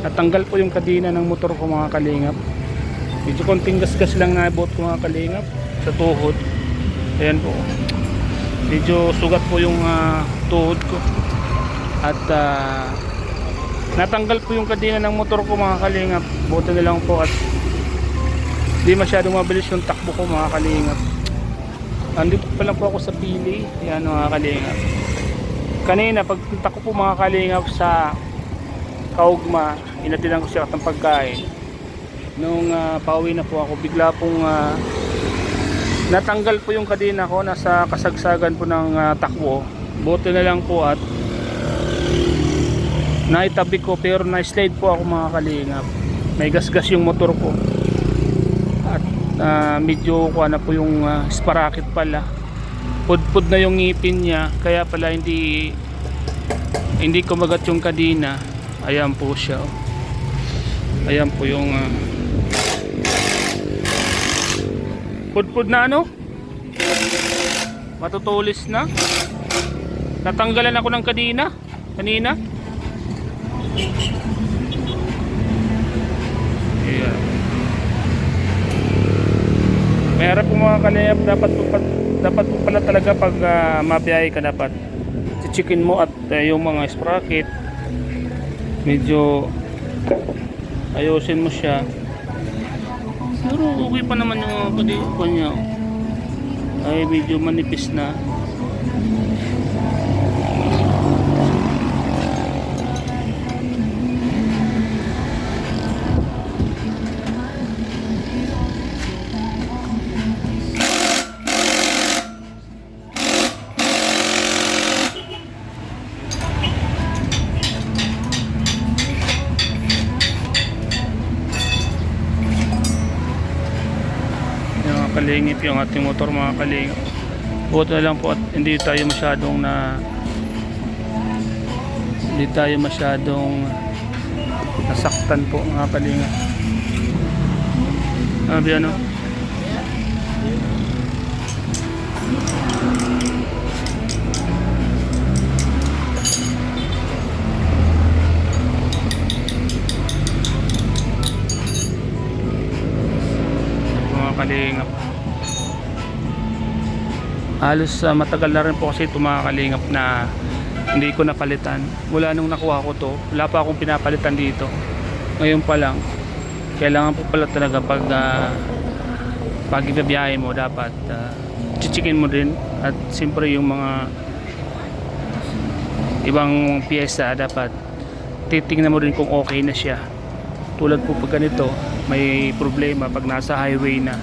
Natanggal po yung kadena ng motor ko mga kalingap. Medyo konting gasgas lang naabot ko mga kalingap sa tuhod. Ayan po. Medyo sugat po yung tuhod ko. At natanggal po yung kadena ng motor ko mga kalingap. Buti na lang po at di masyadong mabilis yung takbo ko mga kalingap. Andito pa lang po ako sa pili. Ayan mga kalingap. Kanina pagpunta ko po mga kalingap sa Kaugma, inatilan ko siya ng pagkain. Nung pauwi na po ako, bigla pong natanggal po yung kadena ko. Nasa kasagsagan po ng takbo. Buti na lang po at naitabi ko, pero na-slide po ako mga kalingap. May gasgas yung motor ko. At medyo kuha na po yung sprocket pala. Pudpud na yung ngipin niya, kaya pala hindi kumagat yung kadena. Ayan po siya. Ayan po yung pudpud na ano, matutulis na. Natanggalan ako ng kadena kanina. Ayan. Mayroon po mga kalingap, dapat po pala talaga pag mabiyahe ka, dapat chichikin mo at yung mga sprocket medyo ayusin mo siya. Pero okay pa naman yung pag-iupan niya. Ay medyo manipis na. Kalingip yung ating motor mga kalingip. Buti na lang po at hindi tayo masyadong nasaktan po mga kalingip. Sabi ano, mga kalingap, halos matagal na rin po kasi ito mga kalingap na hindi ko napalitan. Mula nung nakuha ko to, wala pa akong pinapalitan dito. Ngayon pa lang. Kailangan po pala talaga pag ibibiyahe mo, dapat chichikin mo din. At siyempre yung mga ibang piyesa, dapat titingnan mo rin kung okay na siya. Tulad po pag ganito, may problema pag nasa highway na.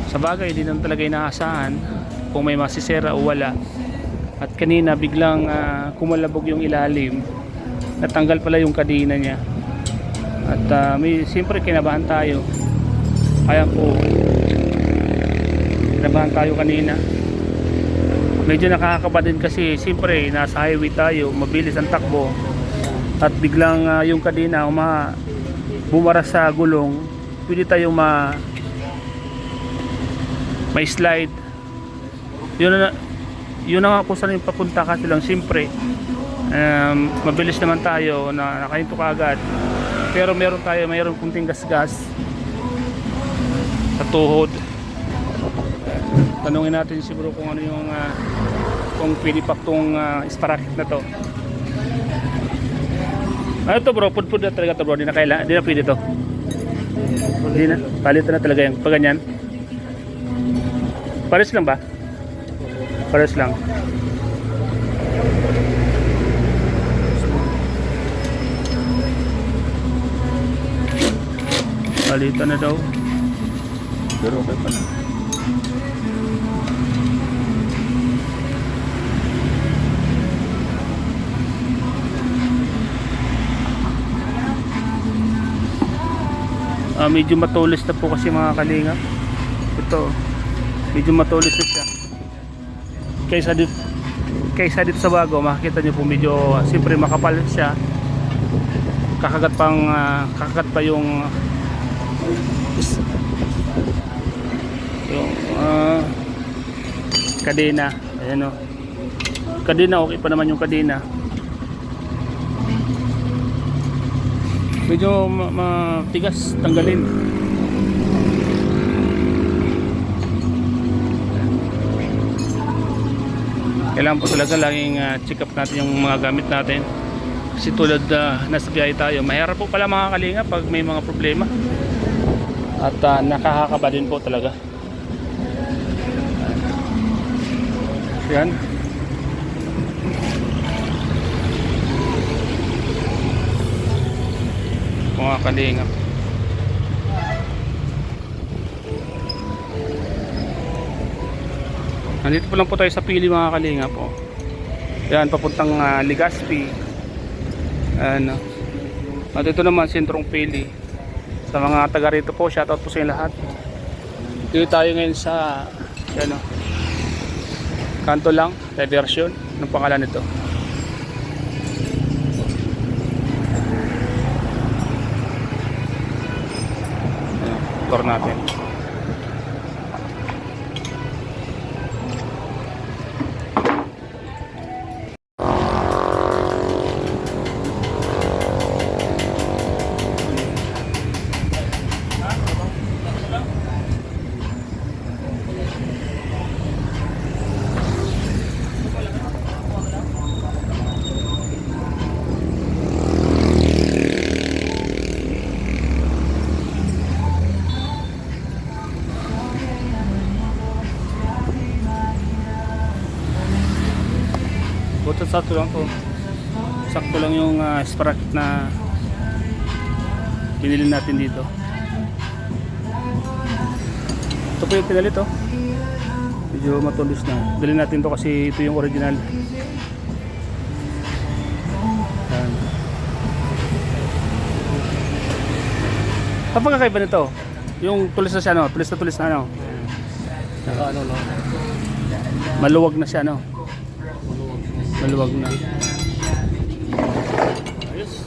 Sa bagay, hindi naman talaga inaasahan kung may masisera o wala. At kanina biglang kumalabog yung ilalim, natanggal pala yung kadena niya. At siyempre kinabahan tayo. Kaya po kinabahan tayo kanina. Medyo nakakakaba din kasi siyempre nasa highway tayo, mabilis ang takbo. At biglang yung kadena bumara sa gulong, pwede tayo may slide. Yun na nga kung saan yung papunta, kasi lang siyempre mabilis naman tayo na nakahinto ka agad, pero mayroon kunting gasgas sa tuhod. Tanungin natin siguro kung ano yung kung pwede pa itong sprocket na to. Ano to bro, pudpud na talaga to bro, di na pwede to. Hindi na, palitan na talaga yan pag ganyan. Pares lang ba? Pares lang. Palitan na daw. Pero okay pa na. Medyo matulis na po kasi mga kalingap. Ito, medyo matulis na siya. Kaysa dito sa bago, makikita nyo po medyo siyempre makapal siya. Kakagat pa yung kadena. Ayan o, kadena, okay pa naman yung kadena. Medyo matigas tanggalin. Kailangan po talaga laging check up natin yung mga gamit natin. Kasi tulad nasa biyahe tayo, mahirap po pala mga kalinga pag may mga problema. At nakakakaba din po talaga. Yan. Mga kalinga. Nandito po lang po tayo sa Pili mga kalinga po. Yan, papuntang Legazpi. Ano. At ito naman, sentrong Pili. Sa mga taga rito po, shoutout po sa inyo lahat. Dito tayo ngayon sa ano, kanto lang, diversion. Anong pangalan nito? Tour natin. Buto sakto lang to. Sakto lang yung sprocket na pinili natin dito. Ito po yung pinalit oh. Medyo matulis na. Dali natin to kasi ito yung original. Yan. Ano pagkakaiba nito? Yung tulis na siya no? Tulis na ano? Saka ano no? Maluwag na siya no? Maluwag na. Ayos.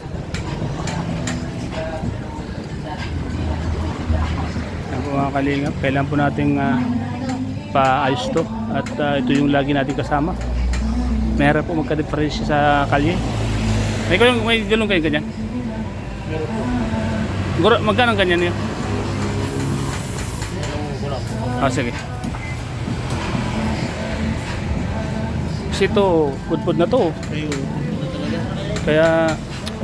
Yan po mga kalingap. Kailangan po nating paayos to. At ito yung lagi natin kasama. Meron po magka-difference sa kalye. May gulong kayo ganyan? Magkano ang ganyan yun? Sige. Kasi ito, pudpud na to. Ayun, na talaga. Kaya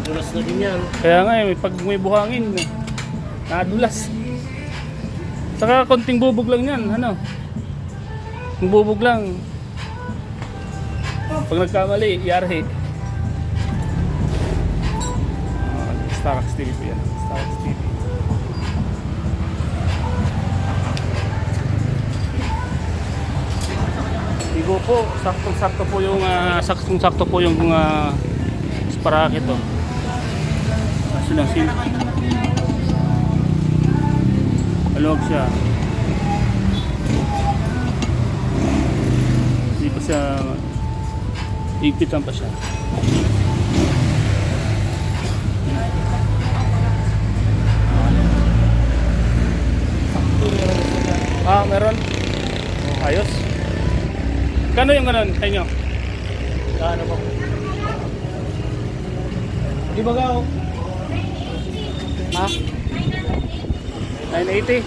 Dulas na din yan. Kaya nga pag may buhangin, nadulas. Saka konting bubog lang yan, ano? Yung bubog lang. Pag nagkamali, yari. Starax TV po yan. Starax TV. Igo po, saktong-sakto po yung sprocket to. Kaso lang maluwag siya. Hindi pa siya ipitan pa siya. Meron. Ayos. Kano yung ganun sa inyo? Ano ba? Di ba gaw? Ha? 980?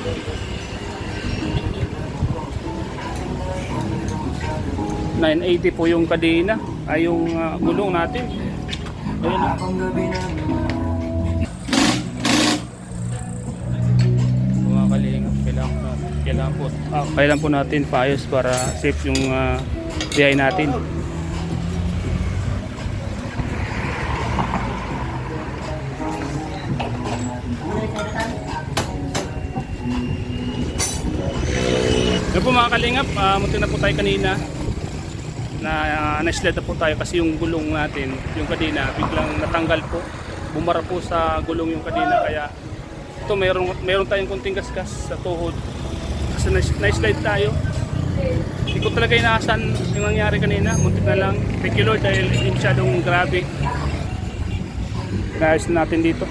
980 po yung kadena. Ay yung gulong natin. Ayun. Mga kalingap, kailangan po natin paayos para safe yung biyahe natin. Yan po mga kalingap, munti na po tayo kanina na na-slide na po tayo kasi yung gulong natin, yung kadena, biglang natanggal po. Bumara po sa gulong yung kadena, kaya ito meron tayong konting gasgas sa tuhod. Kasi na-slide tayo. Hindi ko talaga inaasahan yung nangyari kanina, muntik na lang. Thank you Lord dahil hindi masyadong grabe. Naayos na natin dito.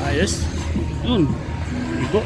Ayos. Yun. Igo.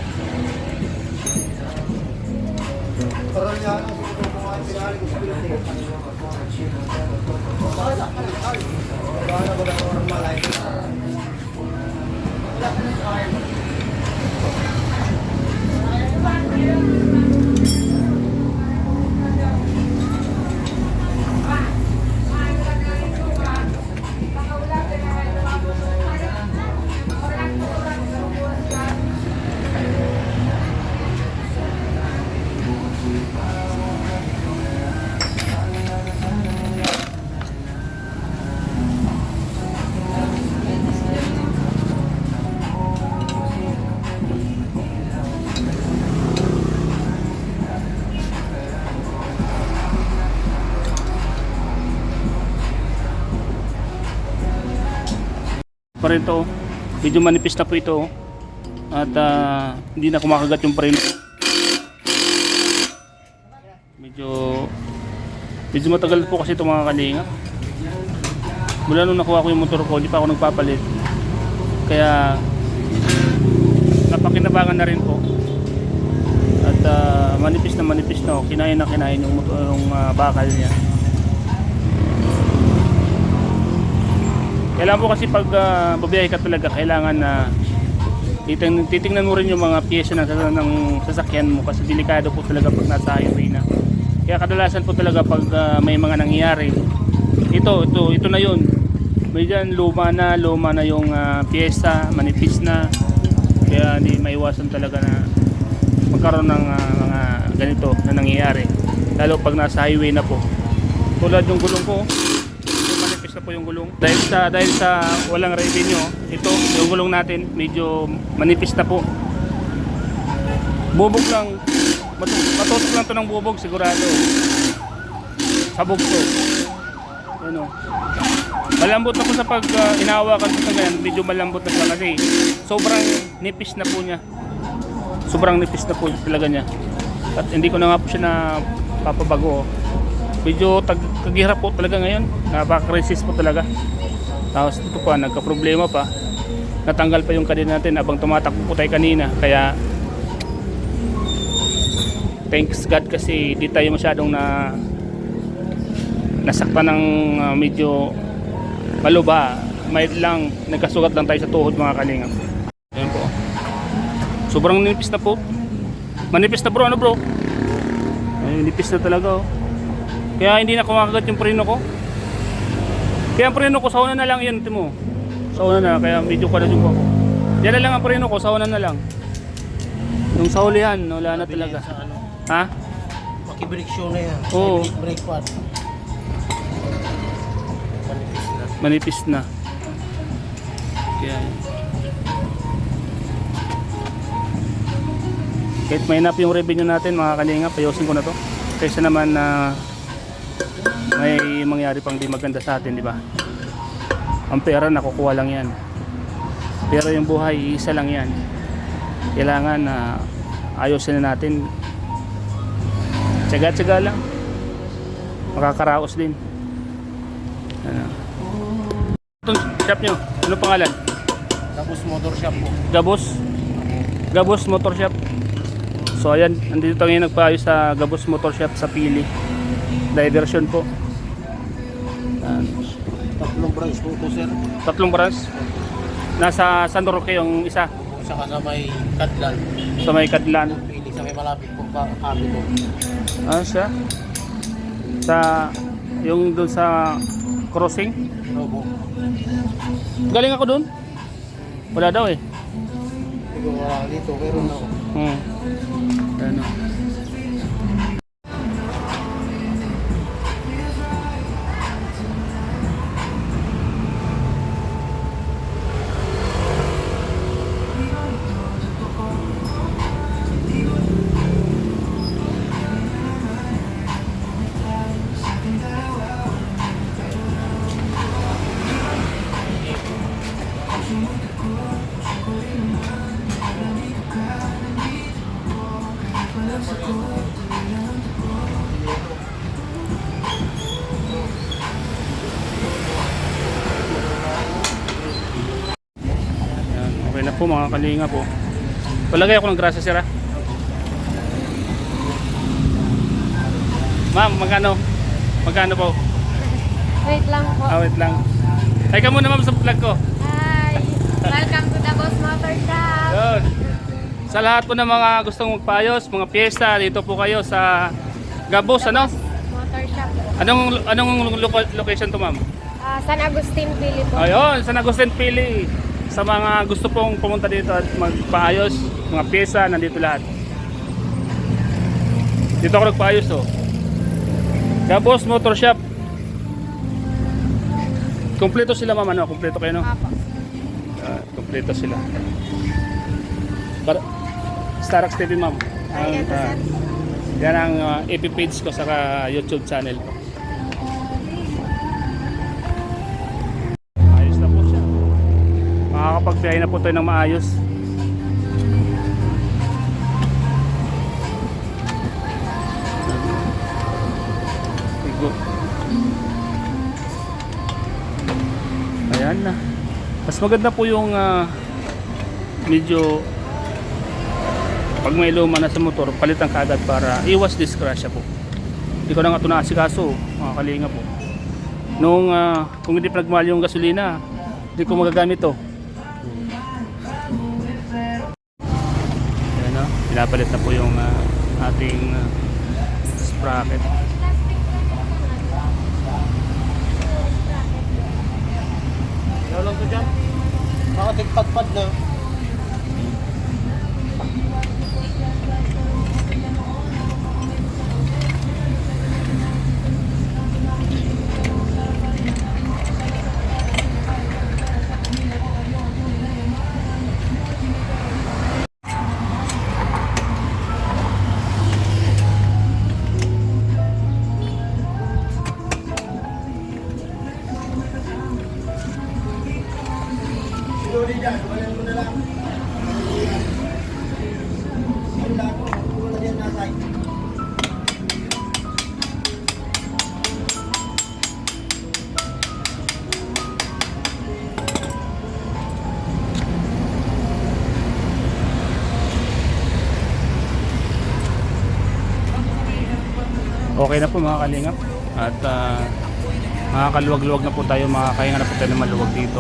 Pa rin to, medyo manipis na po ito at hindi na kumakagat yung preno. Medyo matagal po kasi ito mga kalinga. Mula nung nakuha ko yung motor ko, hindi pa ako nagpapalit, kaya napakinabangan na rin po at manipis na, kinain yung motor, yung bakal niya. Kailangan po kasi pag babiyahe ka talaga, kailangan na titingnan mo rin yung mga piyesa ng sasakyan mo kasi delikado po talaga pag nasa highway na. Kaya kadalasan po talaga pag may mga nangyayari, ito na yun. May dyan luma na yung piyesa, manipis na. Kaya hindi maiwasan talaga na magkaroon ng mga ganito na nangyayari. Lalo pag nasa highway na po. Tulad yung gulong ko, manipis na po yung gulong. Dahil sa walang revenue, ito yung gulong natin medyo manipis na po. Bubog lang, matutok lang to ng bubog sigurado. Sabog to. Ano? Malambot na po sa pag inahawakan po sa ganyan, medyo malambot na siya kasi sobrang nipis na po niya. Sobrang nipis na po talaga niya. At hindi ko na nga po siya na papabago. Medyo kaghirap po talaga ngayon. Napaka-resist po talaga. Tapos ito pa, nagka-problema pa. Natanggal pa yung kadena natin habang tumatakbo po tayo kanina. Kaya thanks God kasi di tayo masyadong nasaktan ng medyo maluba. May lang, nagkasugat lang tayo sa tuhod mga kalingap. Ayan po. Sobrang nipis na po. Manipis na bro, ano bro? Ay, nipis na talaga oh. Kaya hindi na kumakagat yung preno ko. Kaya ang preno ko sa una na lang yan, timo. Sa una na, kaya medyo kadadyo ko. Yan na lang ang preno ko, sa una na lang. Yung sa hulihan, wala na talaga. Sa ano, Ha? makibrake show na yan. Oo. Brake pad. Manipis na. Kaya kahit mainap yung revenue natin mga kalingap, ayusin ko na to. Kaysa naman na may mangyari pang di maganda sa atin, di ba? Ang pera nakukuha lang yan. Pero yung buhay, isa lang yan. Kailangan na ayusin na natin. Tsaga-tsaga lang. Makakaraos din. Ano? Itong shop nyo, ano pangalan? Tapos motor shop po. Gabos Motor Shop. So ayan, nandito tayo ngayon nagpaayos sa Gabos Motor Shop sa Pili. Diversion po. Tatlong branch po ito, sir. Tatlong branch. Nasa San Roque yung isa. Saka sa may Kadlan. Sa may Kadlan. Pili sa may malapit po kami po. Ah, siya. Sa yung doon sa crossing. Opo. Galing ako doon. Wala daw eh. Hindi ko wala dito, meron na ako. Ano. Yan, okay na po mga kalinga po. Palagay ako ng grasa sir ha. Ma'am, magkano? Magkano po? Wait lang po. Wait lang. Ay ka muna ma'am sa vlog ko. Hi! Welcome to the Boss Motor Shop! Yun. Sa lahat po ng mga gustong magpaayos, mga piyesta, dito po kayo sa Gabos, ano? Motor Shop. Anong location to ma'am? San Agustin, Pili po. Ayun, San Agustin Pili. Sa mga gusto pong pumunta dito at magpaayos, mga pyesa, nandito lahat. Dito ako nagpaayos to. Gabos Motor Shop. Kompleto sila ma'am, ano? Kompleto kayo, no? Apo. Kompleto sila. Para Starax TV ma'am. Ay, ito, sir. Yan ang FB page ko sa YouTube channel ko. Ayos na po siya. Makakapagbiyahe na po tayo ng maayos. Tigo. Ayan na. Mas maganda po yung medyo pag may luma na sa motor, palitan ka agad para iwas disgrasya po. Hindi ko na nga ito naasikaso, mga kalinga po. Nung kung hindi pa nagmahal yung gasolina, hindi ko magagamit to. Ayan, no? Pinapalit na po yung ating sprocket. Ano lang to dyan? Nakatigpad-pad na. Okay na po mga kalingap. At makakaluwag-luwag na po tayo, makakahinga na po tayo ng maluwag dito.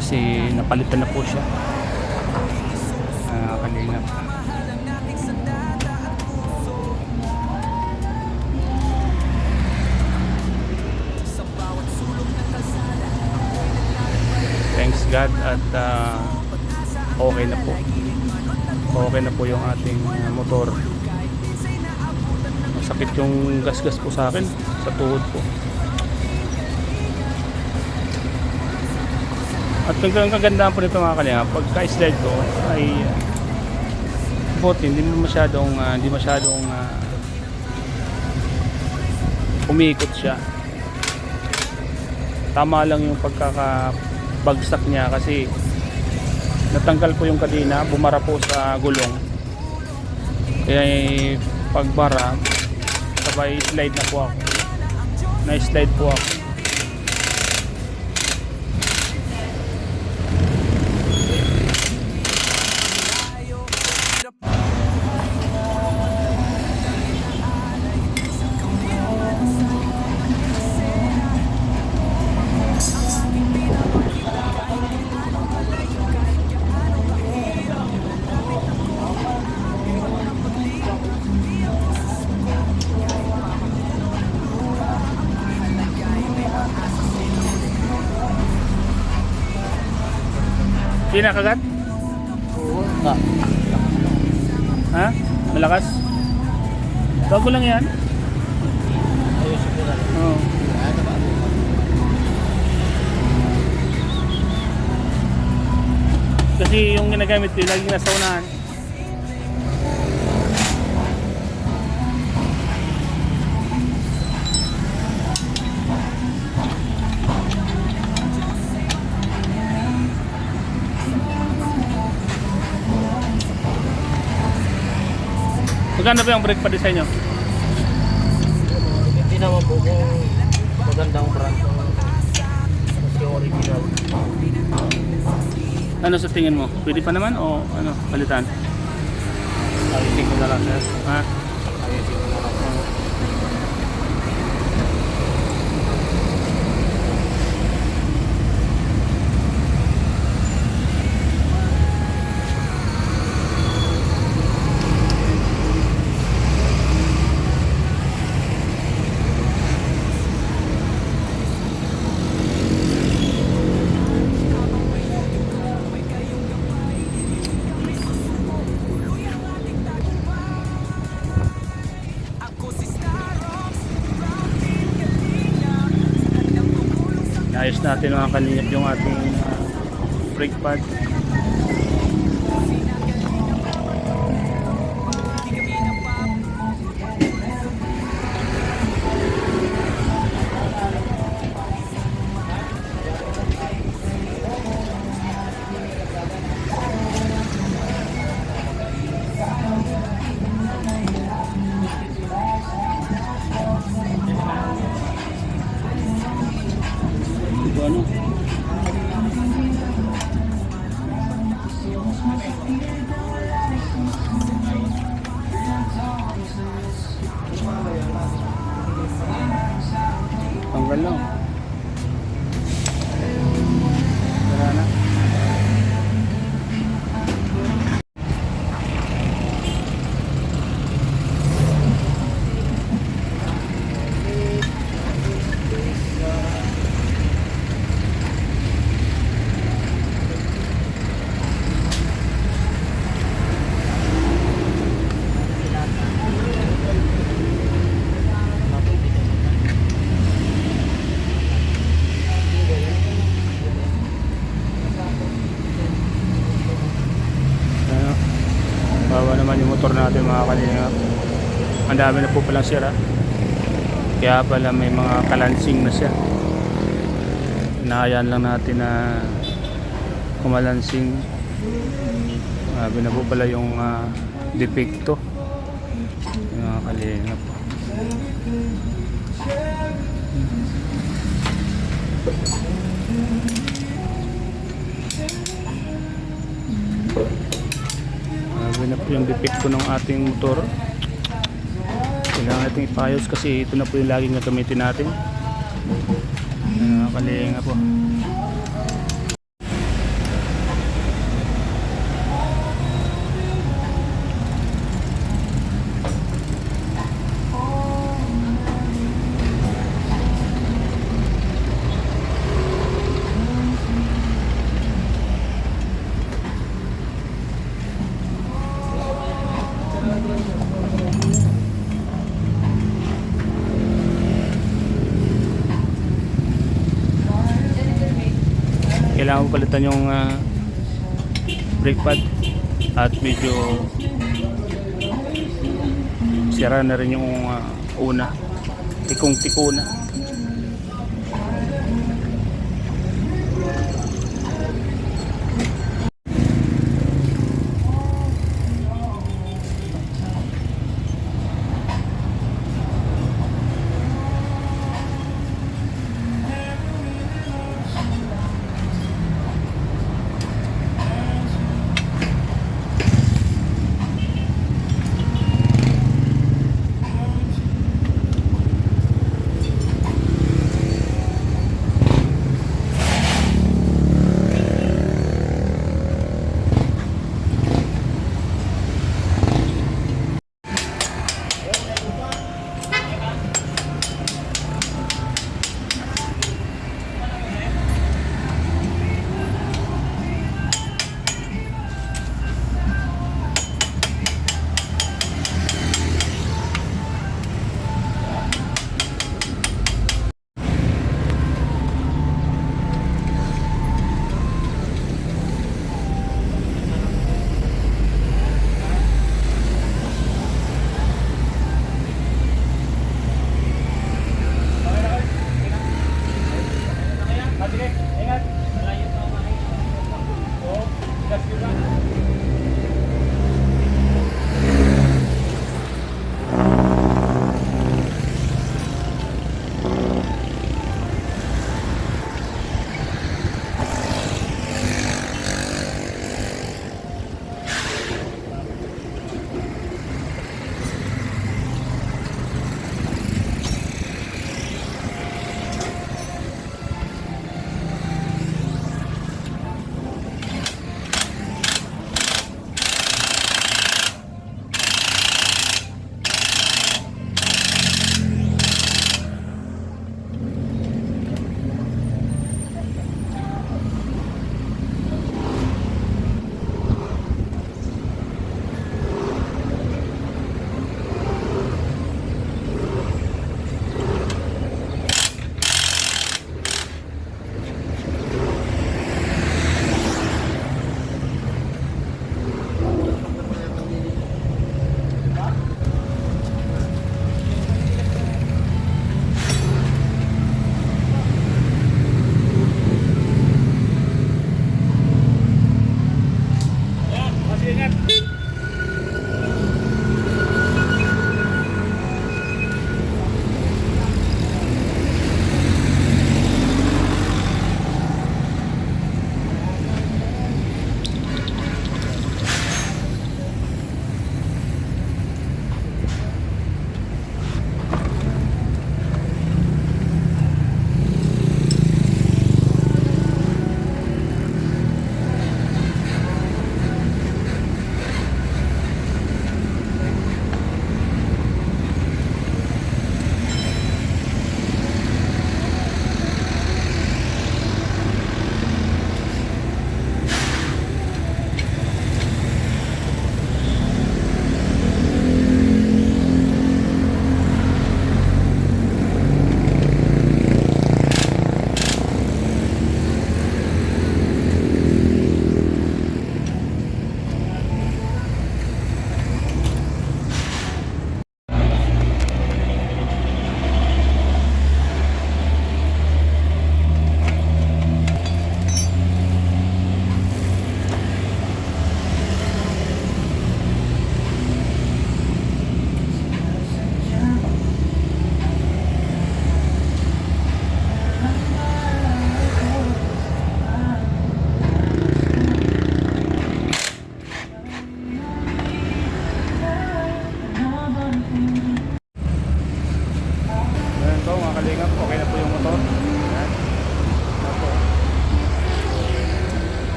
Kasi napalitan na po siya. Mga kalingap. Thanks God at okay na po. Okay na po yung ating motor. Sakit yung gas-gas po sa akin sa tuhod po. At ang kagandahan po nito mga kalinga, pagka-slide ko ay buti hindi masyadong umiikot siya. Tama lang yung pagkakabagsak niya kasi natanggal po yung kadena, bumara po sa gulong. Kaya pagbara sabay slide na po ako. Na-slide po ako. Di nakagat? Oo. Na. Ha? Malakas? Bago lang yan? Ayusin ko na. Oo. Ano ba? Kasi yung ginagamit ko, laging nasa unahan. Magkano ba yung brake pa design nyo? Hindi naman po kung magandang brand. Kasi original. Ano sa tingin mo? Pwede pa naman o ano, palitan? Ayusin ko na lang, sir. Ha? Ayusin ko na lang. Naayos natin mga kalingap yung ating brake pad. Ito ano? Tanggal lang. Wala na. Ano? Bawa naman yung motor natin mga kalingap. Ang dami na po palang sira. Kaya pala may mga kalansing na siya. Inahayaan lang natin na kumalansing. Sabi na po pala yung depekto. Yung mga kalingap. Sabi na po yung depekto ng ating motor. Kailangan natin ipayos kasi ito na po yung laging gagamitin natin. Kalinga po. Kailangan mo palitan yung brake pad at medyo sira na rin yung una, tikong-tiko na.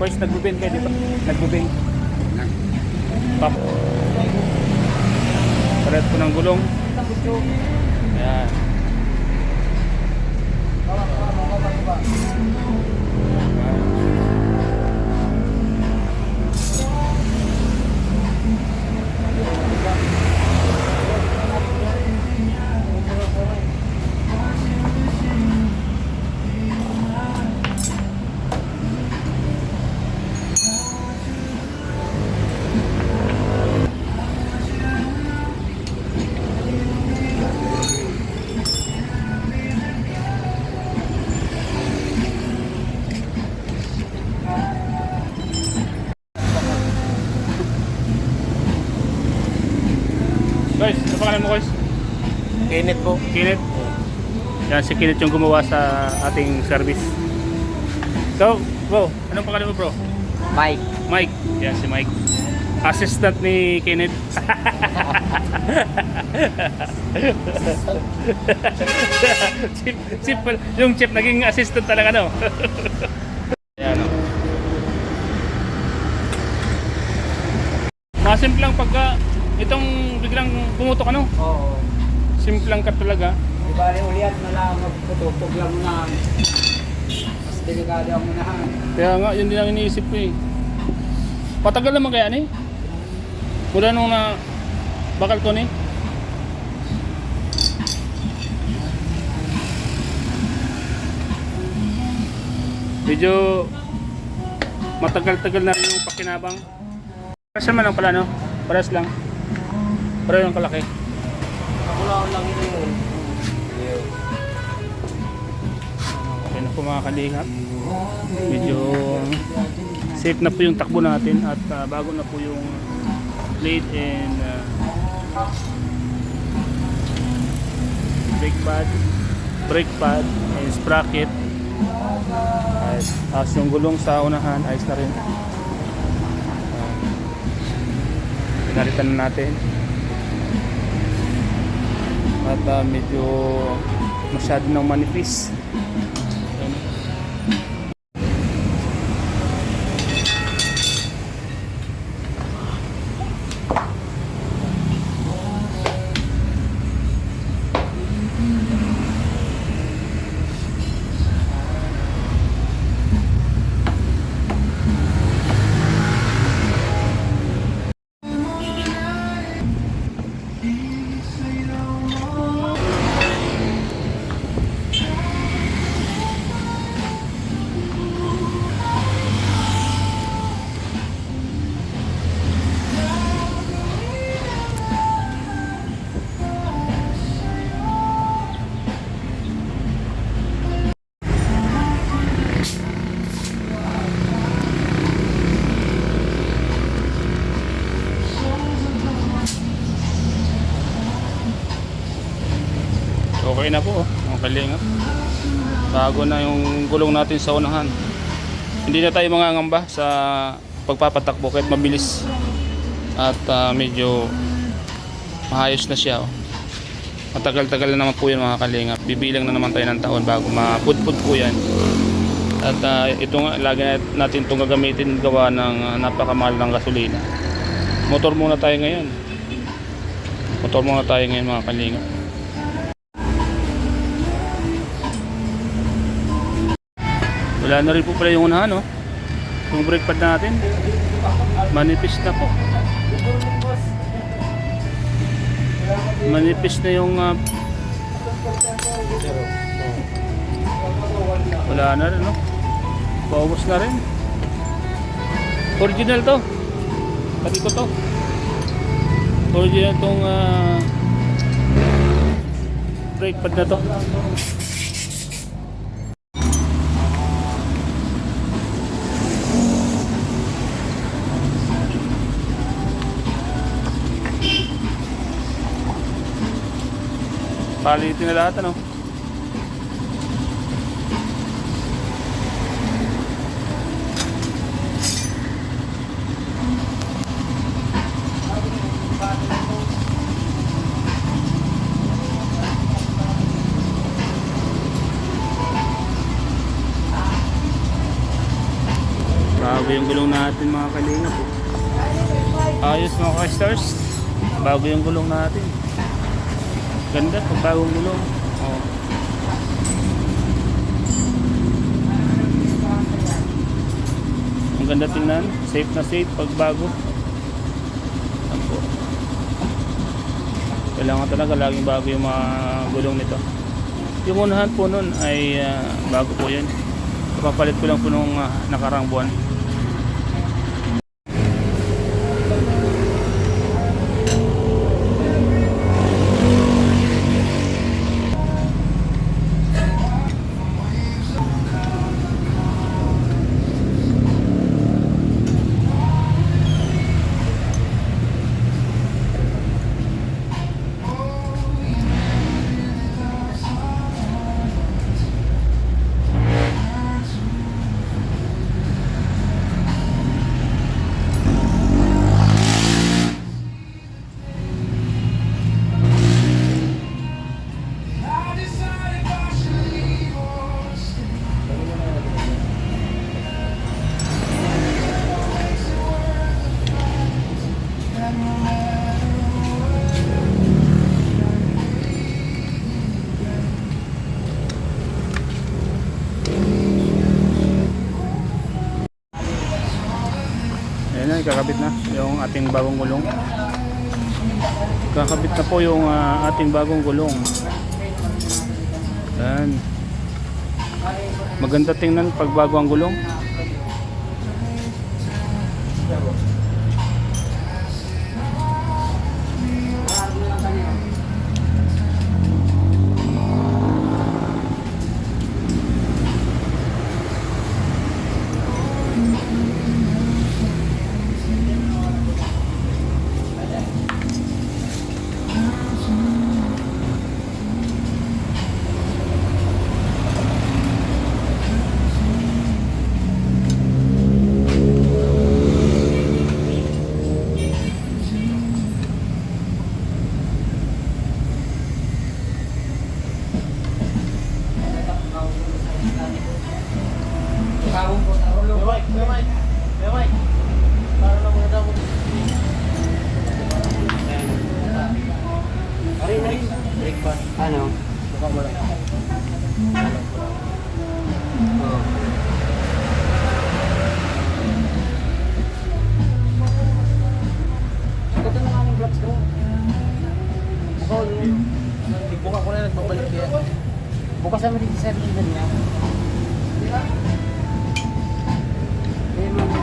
Boys, nagbubin kayo, di ba? Nagbubin. Pop. Paret po ng gulong. Ayan. Guys, ano pangalan mo guys? Kenneth po. Kenneth. Yan si Kenneth yung gumawa sa ating service. So, bro, anong pangalan mo bro? Mike. Mike. Yan si Mike. Assistant ni Kenneth. Chip, yung chip naging assistant talaga no. Yan o. Masimplang pagka itong biglang pumutok ano? Oo. Simplang ka talaga. Di ba rin ulian na lang magputupog lang muna. Mas delikado ang unahan. Kaya nga, yun din ang iniisip ko eh. Patagal naman kaya ni? Mula nung na bakal ko ni? Medyo matagal-tagal na rin yung pakinabang. Paras naman lang pala no? Paras lang. Paras lang kalaki. Wala lang yun. Okay na po mga kalingap. Medyo safe na po yung takbo natin at bago na po yung blade and brake pad and sprocket. As yung gulong sa unahan ayos na rin. Pinalitan na natin. At medyo masyado nang manipis. Okay na po, ang kalingap. Bago na yung gulong natin sa unahan. Hindi na tayo mangangamba sa pagpapatakbo kahit mabilis. At medyo maayos na siya. Matagal-tagal na naman po yan mga kalingap. Bibilang na naman tayo ng taon bago mapudpud po yan. At ito nga, lagi natin itong gagamitin gawa ng napakamahal ng gasolina. Motor muna tayo ngayon. Motor muna tayo ngayon mga kalingap. Wala na rin po pala yung unahan, no? Yung brake pad natin manipis na po. Manipis na yung wala na rin, no? Paubos na rin. Original to. Sabi ko to. Original tong brake pad na to. Palitin na lahat, ano? Grabe yung gulong natin mga kalinga po. Ayos mga ka-stars. Bago yung gulong natin. Ganda pag bagong gulong. Oh. Ang ganda tingnan. Safe na safe pag bago. Yan po. Kailangan talaga laging bago yung mga gulong nito. Yung unahan po nun ay bago po yan. Papalit ko lang po nung nakarang buwan. Ayan na, kakabit na yung ating bagong gulong. Kakabit na po yung ating bagong gulong. Ayan. Maganda tingnan pag bago ang gulong. Ano? Ito na nga ng vlogs ko. Buka ko na nagbabalik kaya. Bukas naman dito sa 7-Eleven niya. Eh, mga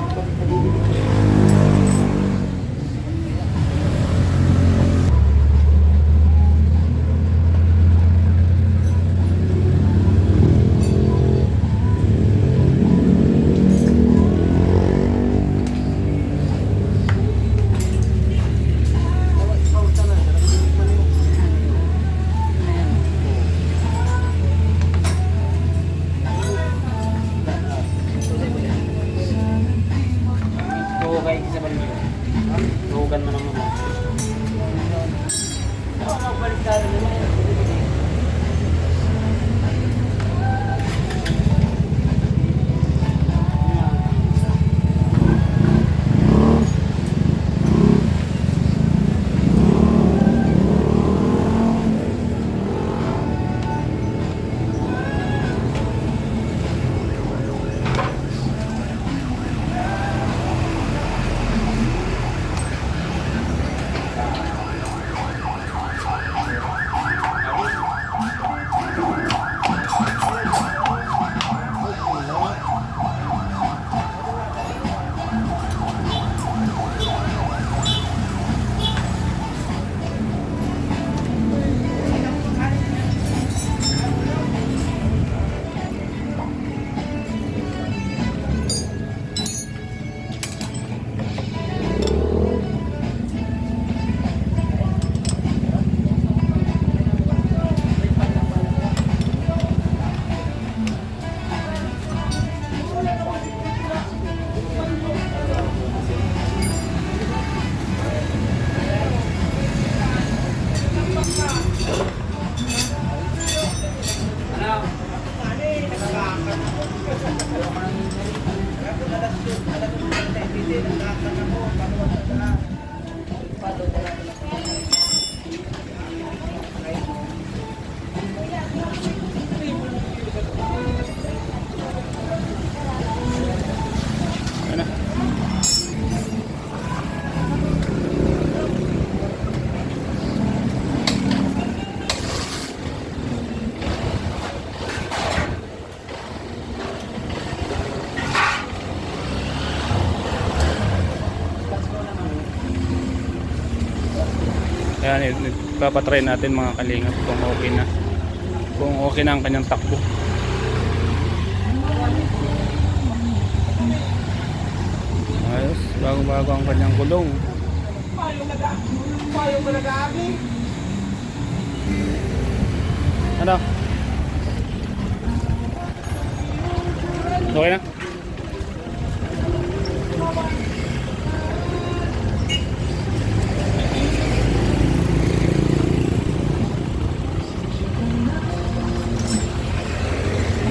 Kaya papatry natin mga kalingap kung okay na. Kung okay na ang kanyang takbo. Ayos, bago-bago ang kanyang gulong. Ano? Okay na?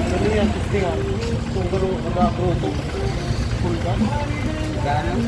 Ano yan? Testing ah. Kung gano'n mag-approto. Full ka? Gano'n?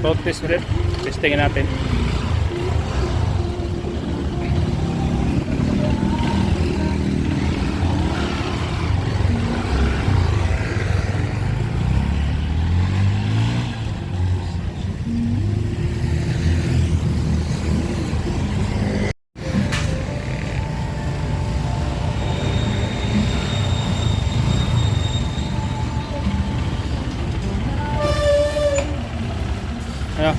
Road test ulit. Testingin natin. Ano?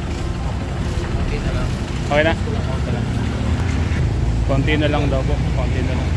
Okay na? Konti na lang daw po. Konti na lang.